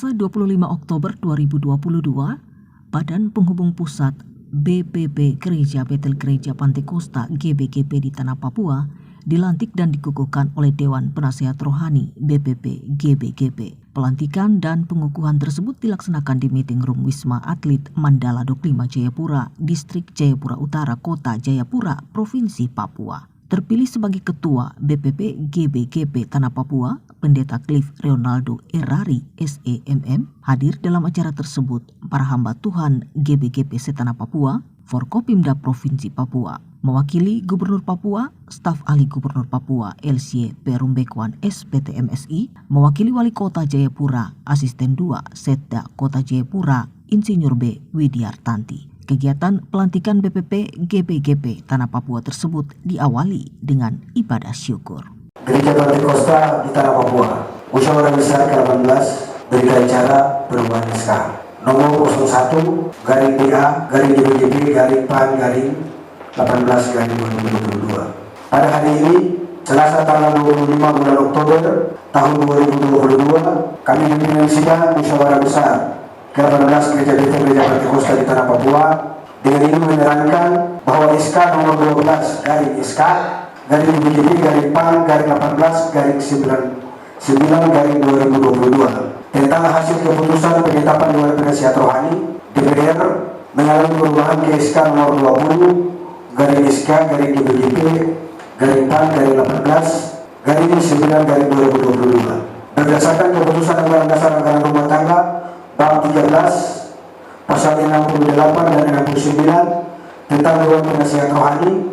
Selasa 25 Oktober 2022, Badan Penghubung Pusat BPP Gereja Betel Gereja Pantekosta GBGP di Tanah Papua dilantik dan dikukuhkan oleh Dewan Penasehat Rohani BPP GBGP. Pelantikan dan pengukuhan tersebut dilaksanakan di Meeting Room Wisma Atlet Mandala 25 Jayapura, Distrik Jayapura Utara, Kota Jayapura, Provinsi Papua. Terpilih sebagai Ketua BPP GBGP Tanah Papua, Pendeta Cliff Ronaldo Erari SEMM. Hadir dalam acara tersebut para hamba Tuhan GBGP Setanah Papua, Forkopimda Provinsi Papua. Mewakili Gubernur Papua, Staf Ahli Gubernur Papua LC Perumbekuan SPTMSI, mewakili Wali Kota Jayapura, Asisten 2 Setda Kota Jayapura, Insinyur B. Widiartanti. Kegiatan pelantikan BPP GBGP Tanah Papua tersebut diawali dengan ibadah syukur. Gereja Pantekosta di Tanah Papua, Musyawarah Besar ke-18 berikan acara perubahan SK nomor 01-BA-DPJP-PAN-18-2022. Pada hari ini, Selasa tanggal 25 bulan Oktober tahun 2022, kami pimpinan sidang Musyawarah Besar ke-18 Gereja Betel Gereja Pantekosta di Tanah Papua dengan ini menerangkan bahwa SK nomor 12 garing SK garing BPJP garing PAN garing 18 garing 9 garing 2022 tentang hasil keputusan penetapan Dewan Penasehat Rohani DPR mengalami perubahan ke SK nomor 20 garing SK garing BPJP garing PAN garing 18 garing 9 garing 2022 berdasarkan keputusan Anggaran Dasar Anggaran Rumah Tangga Bab 13 Pasal 68 dan 69 tentang Dewan Penasehat Rohani,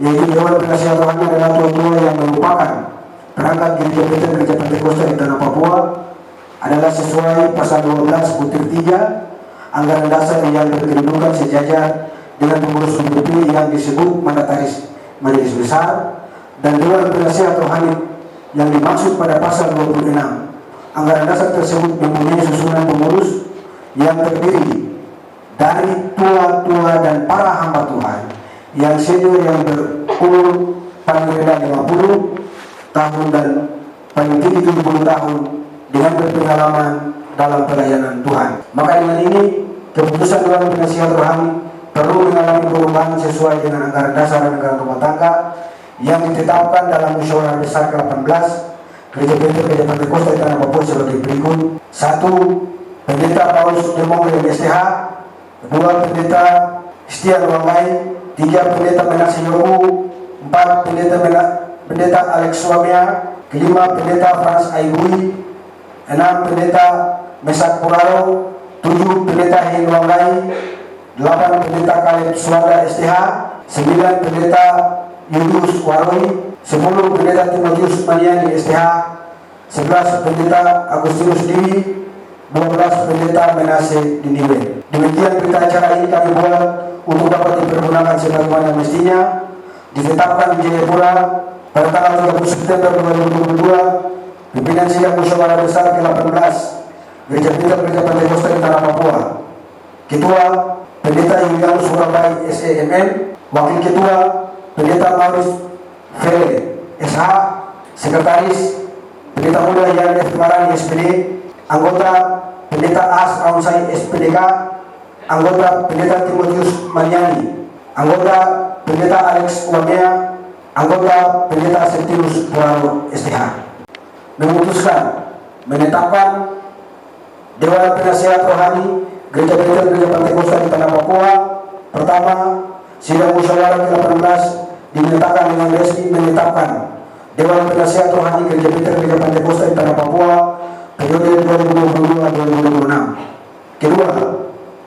yaitu Dewan Penasehat Rohani adalah tua-tua yang merupakan perangkat Gereja Betel Gereja Pantekosta di Tanah Papua adalah sesuai Pasal 12 butir 3 Anggaran Dasar yang berkedudukan sejajar dengan pengurus BPP yang disebut mandataris Majelis Besar dan Dewan Penasehat Rohani yang dimaksud pada Pasal 26. Anggaran Dasar tersebut mempunyai susunan pengurus yang terdiri dari tua-tua dan para hamba Tuhan yang senior yang berumur paling rendah 50 tahun dan paling tinggi 70 tahun dengan berpengalaman dalam pelayanan Tuhan. Maka dengan ini keputusan Dewan Penasehat Rohani perlu mengalami perubahan sesuai dengan Anggaran Dasar dan Anggaran Rumah Tangga yang ditetapkan dalam Musyawarah Besar ke-18 Gereja Betel Gereja Pantekosta di Tanah Papua sebagai berikut. 1. Pendeta Paulus Demong STH. 2. Pendeta Setia Luangai. 3. Pendeta Menasih Yogu. 4. Pendeta Alex Suamia. 5. Pendeta Frans Aibui. 6. Pendeta Mesak Puraro. 7. Pendeta Hei Luangai. 8. Pendeta Kaleb Suanda STH. 9. Pendeta Yulius Waroi. 10. Pendeta Timotius Maniani STH. 11. Pendeta Agustinus Diwi. 12. Pendeta Menase Dindiwe. Demikian berita acara ini kami buat untuk dapat dipergunakan sebagaimana mestinya. Ditetapkan di Jayapura pada tanggal 30 September 2022. Pimpinan sidang Musyawarah Besar ke-18 Gereja Betel Gereja Pantekosta di Tanah Papua. Ketua Pendeta Yulianus Surabai SEMN. Wakil Ketua Pendeta Maurus Fele SH. Sekretaris Pendeta Muda Yan F. Marani SPD. Anggota Pendeta As Raonsai SPDK. Anggota Pendeta Timotius Maniani. Anggota Pendeta Alex Uamea. Anggota Pendeta Septinus Puraro STH. Memutuskan menetapkan Dewan Penasehat Rohani Gereja Betel Gereja Pantekosta di Tanah Papua. Pertama, sidang musyawarah ke-18 dinyatakan dengan resmi menetapkan Dewan Penasehat Rohani Gereja Betel Gereja Pantekosta di Tanah Papua periode 2022-2026. Kedua,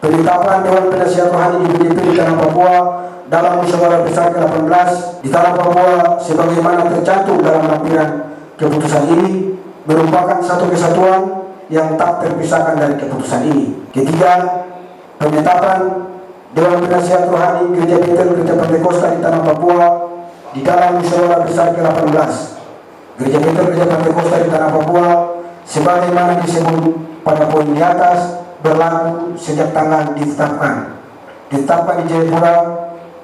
penetapan Dewan Penasehat Rohani GBGP di Tanah Papua dalam Musyawarah Besar ke-18 di Tanah Papua sebagaimana tercantum dalam lampiran keputusan ini merupakan satu kesatuan yang tak terpisahkan dari keputusan ini. Ketiga, penetapan Dewan Penasehat Rohani Gereja Betel Gereja Pantekosta di Tanah Papua di dalam Musyawarah Besar ke-18 Gereja Betel Gereja Pantekosta di Tanah Papua sebagaimana disebut pada poin di atas berlaku sejak tanggal ditetapkan di Jayapura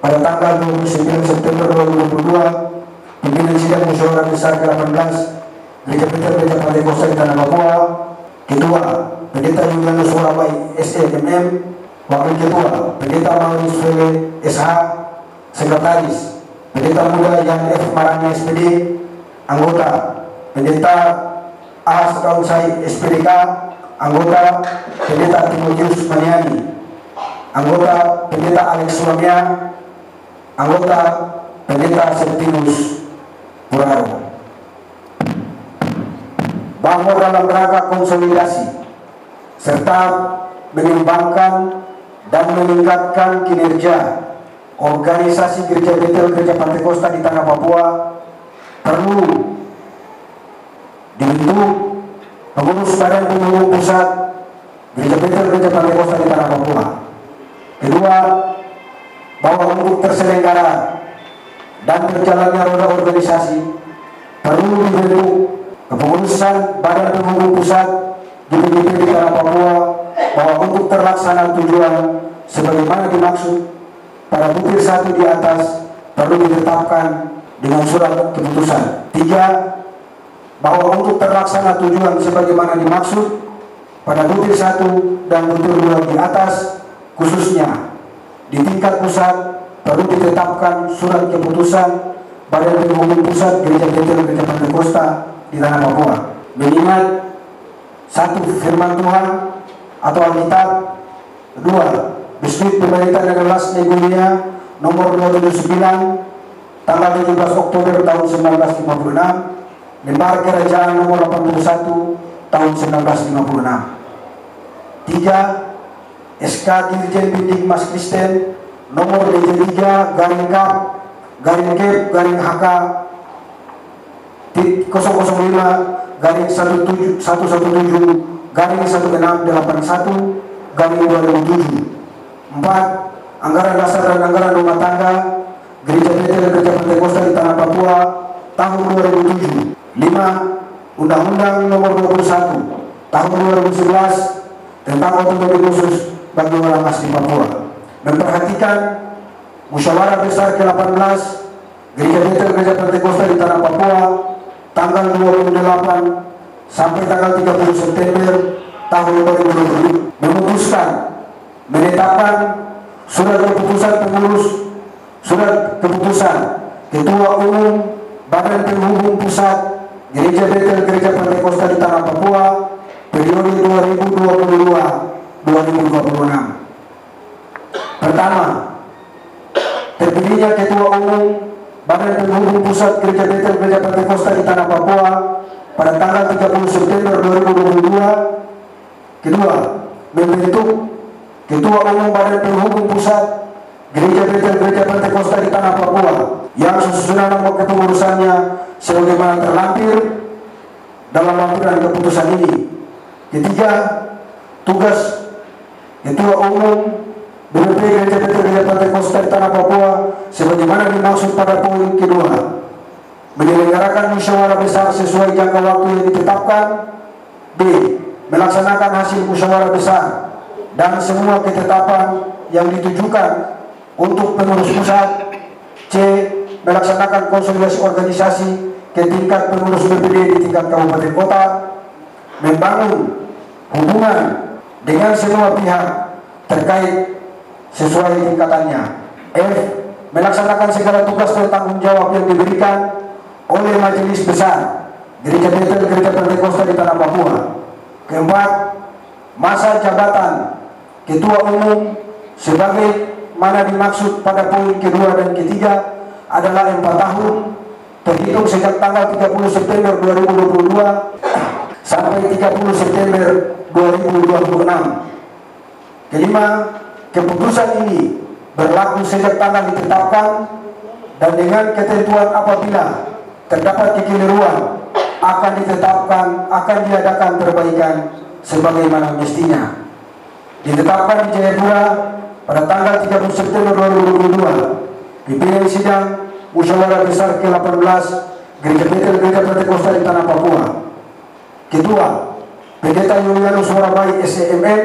pada tanggal 29 September 2022. Pimpinan sidang Musyawarah Besar ke-18 Gereja Betel Gereja Pantekosta di Tanah Papua. Kedua, Pendeta Julianus Warabai SEMM, Wakil Ketua Pendeta Maurus Fele SH, Sekretaris Pendeta Muda Yan F. Marani SPD, Anggota Pendeta A. Sekausai SPDK, Anggota Pendeta Timotius Maniani, Anggota Pendeta Alex Sulamia, Anggota Pendeta Septinus Puraro. Bahwa dalam rangka konsolidasi serta mengembangkan dan meningkatkan kinerja organisasi Gereja Betel Gereja Pantekosta di Tanah Papua, perlu dibentuk pengurus badan pengurus pusat Gereja Betel Gereja Pantekosta di Tanah Papua. Kedua, bahwa untuk terselenggara dan berjalannya roda organisasi perlu dibentuk kepengurusan badan pengurus pusat GBGP di Tanah Papua, bahwa untuk terlaksana tujuan sebagaimana dimaksud pada butir 1 di atas perlu ditetapkan dengan surat keputusan. 3, bahwa untuk terlaksana tujuan sebagaimana dimaksud pada butir 1 dan butir 2 di atas, khususnya di tingkat pusat perlu ditetapkan surat keputusan Badan Pengumum Pusat Gereja Betel Gereja Pantekosta di Tanah Papua. Mengingat 1. Firman Tuhan atau Alkitab. 2. Biskuit Pemerintah Negara Negulia nomor 279 tanggal 17 Oktober tahun 1956, Lembar Kerajaan nomor 81 tahun 1956. 3. SK Dirjen Bidik Mas Kristen nomor DJ3 garing Kap garing Kep garing HK 005 garing 117 garing 1681 garing 2007. 4. Anggaran dasar dan anggaran rumah tangga Gereja Betel Gereja Pantekosta di Tanah Papua tahun 2007. 5. Undang-Undang nomor 21 tahun 2011 tentang otonomi khusus bagi orang asli Papua. Memperhatikan musyawarah besar ke-18 Gereja Betel Gereja Pantekosta di Tanah Papua tanggal 28 sampai tanggal 30 September tahun 2020 memutuskan menetapkan surat keputusan pengurus, surat keputusan Ketua Umum Badan Penghubung Pusat Gereja Betel Gereja Pantekosta di Tanah Papua periode 2022-2026. Pertama, terpilihnya Ketua Umum Badan Penghubung Pusat Gereja Betel Gereja Pantekosta di Tanah Papua pada tanggal 30 September 2022. Kedua, membentuk Ketua Umum Badan Penghubung Pusat Gereja Betel Gereja Pantekosta di Tanah Papua yang susunan nomor kepengurusannya sebagaimana terlampir dalam lampiran keputusan ini. Ketiga, tugas Ketua Umum BPP Gereja Betel Gereja Pantekosta di Tanah Papua sebagaimana dimaksud pada poin kedua, menyelenggarakan musyawarah besar sesuai jangka waktu yang ditetapkan. B. Melaksanakan hasil musyawarah besar dan semua ketetapan yang ditujukan untuk pengurus pusat. C. Melaksanakan konsolidasi organisasi ke tingkat pengurus BPD di tingkat kabupaten kota, membangun hubungan dengan semua pihak terkait sesuai tingkatannya. F. Melaksanakan segala tugas dan tanggung jawab yang diberikan oleh Majelis Besar Gereja Betel Gereja Pantekosta di Tanah Papua. Keempat, masa jabatan Ketua Umum sebagai mana dimaksud pada poin kedua dan ketiga adalah 4 tahun terhitung sejak tanggal 30 September 2022 sampai 30 September 2026. Kelima, keputusan ini berlaku sejak tanggal ditetapkan dan dengan ketentuan apabila terdapat kekeliruan akan diadakan perbaikan sebagaimana mestinya. Ditetapkan di Jayapura pada tanggal 30 September 2022. Pimpinan sidang musyawarah besar ke-18 Gereja Betel Gereja Pantekosta di Tanah Papua. Ketua Pendeta Julianus Warabai SEMM.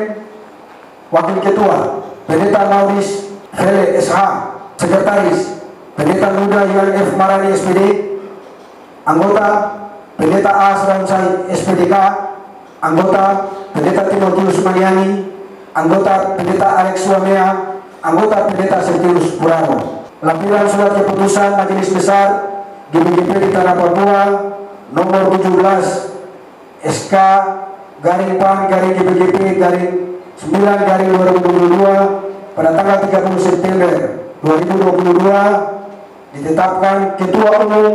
Wakil Ketua Pendeta Maurus Fele SH. Sekretaris Pendeta Muda Yan F. Marani SPD. Anggota Pendeta A. Seransai SPDK. anggota Pendeta Timotius Mariani, anggota Pendeta Alex Suamea, anggota Pendeta Sertius Puraro. Lampiran surat keputusan Majelis Besar GBGP di Tanah Papua nomor 17 SK garing PAN garing GBGP garing 9 garing 2022 pada tanggal 30 September 2022 ditetapkan Ketua Umum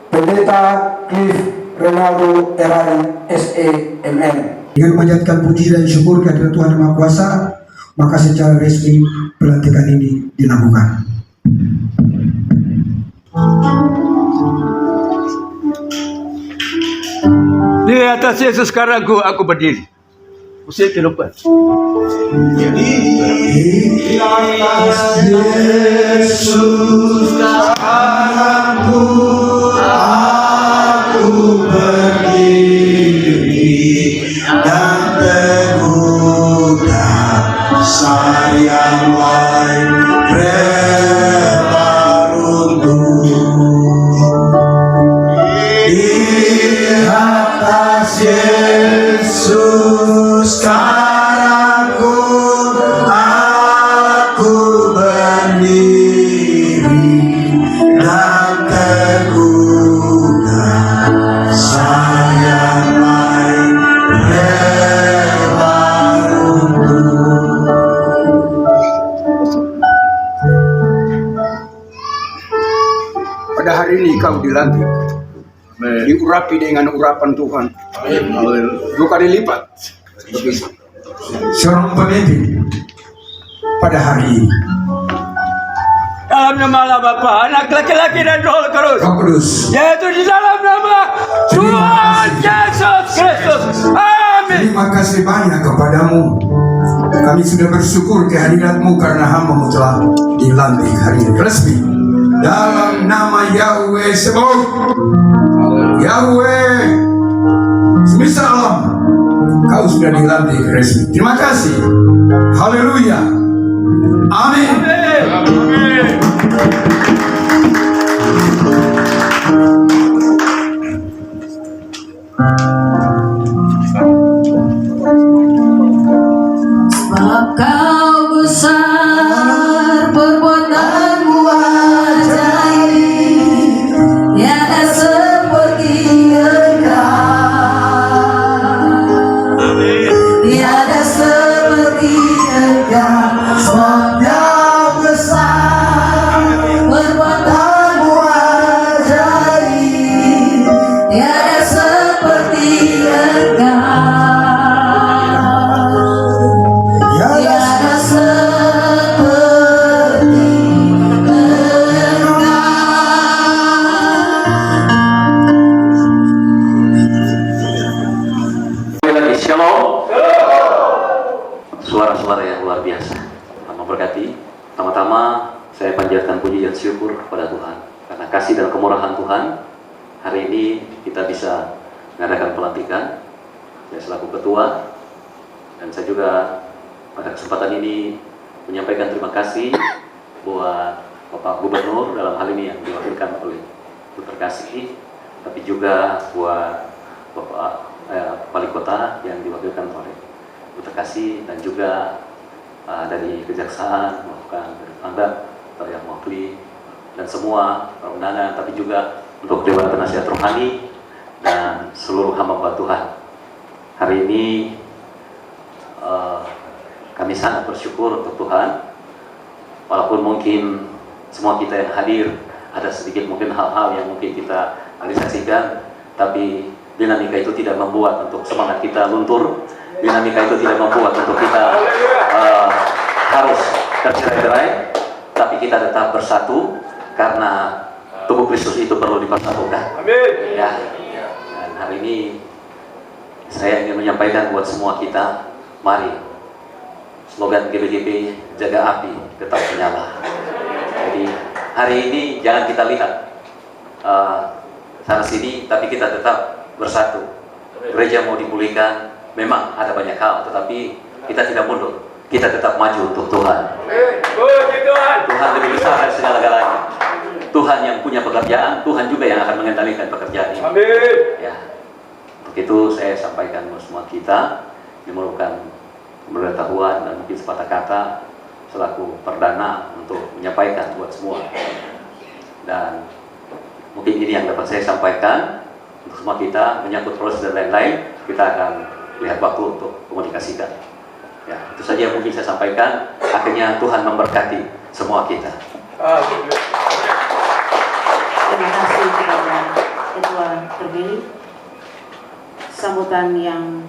Pendeta Cliff Renaldo Erari SEMM. Dengan memanjatkan puji dan syukur kehadirat Tuhan Yang Maha Kuasa, maka secara resmi pelantikan ini dilakukan. Di atas Yesus sekarang aku berdiri. Usir ke depan. Di atas Yesus aku berdiri dan tergoda sayang lain rela runtuh. Di atas Yesus sekarang aku berdiri dan tergoda sayang lain rela runtuh. Pada hari ini kau dilantik. Diurapi dengan urapan Tuhan. Dua kali lipat. Seorang pemimpin pada hari ini Dalam nama Allah Bapa, Anak, laki-laki dan Roh Kudus. Roh Kudus, Yaitu di dalam nama Tuhan Yesus Kristus. Amin. terima kasih banyak kepadamu. Kami sudah bersyukur kehadiratmu karena hamba-Mu telah dilantik hari ini resmi. Dalam nama Yahweh Sebut, Yahweh semesta alam, kau sudah dilantik resmi. Terima kasih. Haleluya. Amin. Sebab kau besar, perbuatanmu ajaib, tiada seperti Engkau, tiada seperti Engkau. Sebab kau besar, perbuatanmu ajaib, tiada seperti Engkau. Tiada seperti Lagi shalom. Suara-suara yang luar biasa. Tuhan memberkati. Pertama-tama saya panjatkan puji dan syukur kepada Tuhan karena kasih dan kemurahan Tuhan. Hari ini kita bisa mengadakan pelantikan. Saya selaku ketua dan saya juga pada kesempatan ini menyampaikan terima kasih buat Bapak Gubernur dalam hal ini yang diwakilkan oleh Dr. Kasih, tapi juga buat Bapak Wali Kota yang diwakilkan oleh Dr. Kasih, dan juga dari Kejaksaan melakukan Anda atau yang mewakili dan semua undangan, tapi juga untuk Dewan Penasihat Rohani dan seluruh hamba Tuhan. Hari ini kami sangat bersyukur untuk Tuhan, walaupun mungkin semua kita yang hadir ada sedikit mungkin hal-hal yang mungkin kita realisasikan, tapi dinamika itu tidak membuat untuk semangat kita luntur. Dinamika itu tidak membuat untuk kita harus tercerai-berai, tapi kita tetap bersatu karena tubuh Kristus itu perlu dipersatukan. Amin. Ya. Dan hari ini saya ingin menyampaikan buat semua kita, mari slogan GBGP, jaga api tetap menyala. Jadi hari ini jangan kita lihat sana sini, tapi kita tetap bersatu. Gereja mau dipulihkan, memang ada banyak hal, tetapi kita tidak mundur. Kita tetap maju untuk Tuhan. Tuhan lebih besar dari segala-galanya. Tuhan yang punya pekerjaan, Tuhan juga yang akan mengendalikan pekerjaan ini. Amin. Ya, untuk itu saya sampaikan buat semua kita. kita. Ini merupakan pemberitahuan dan mungkin sepatah kata selaku perdana untuk menyampaikan buat semua. Dan mungkin ini yang dapat saya sampaikan untuk semua kita, menyangkut proses dan lain-lain. Kita akan lihat waktu untuk komunikasikan. Ya, itu saja yang mungkin saya sampaikan. Akhirnya Tuhan memberkati semua kita. Terima kasih kepada Ketua terpilih. Sambutan yang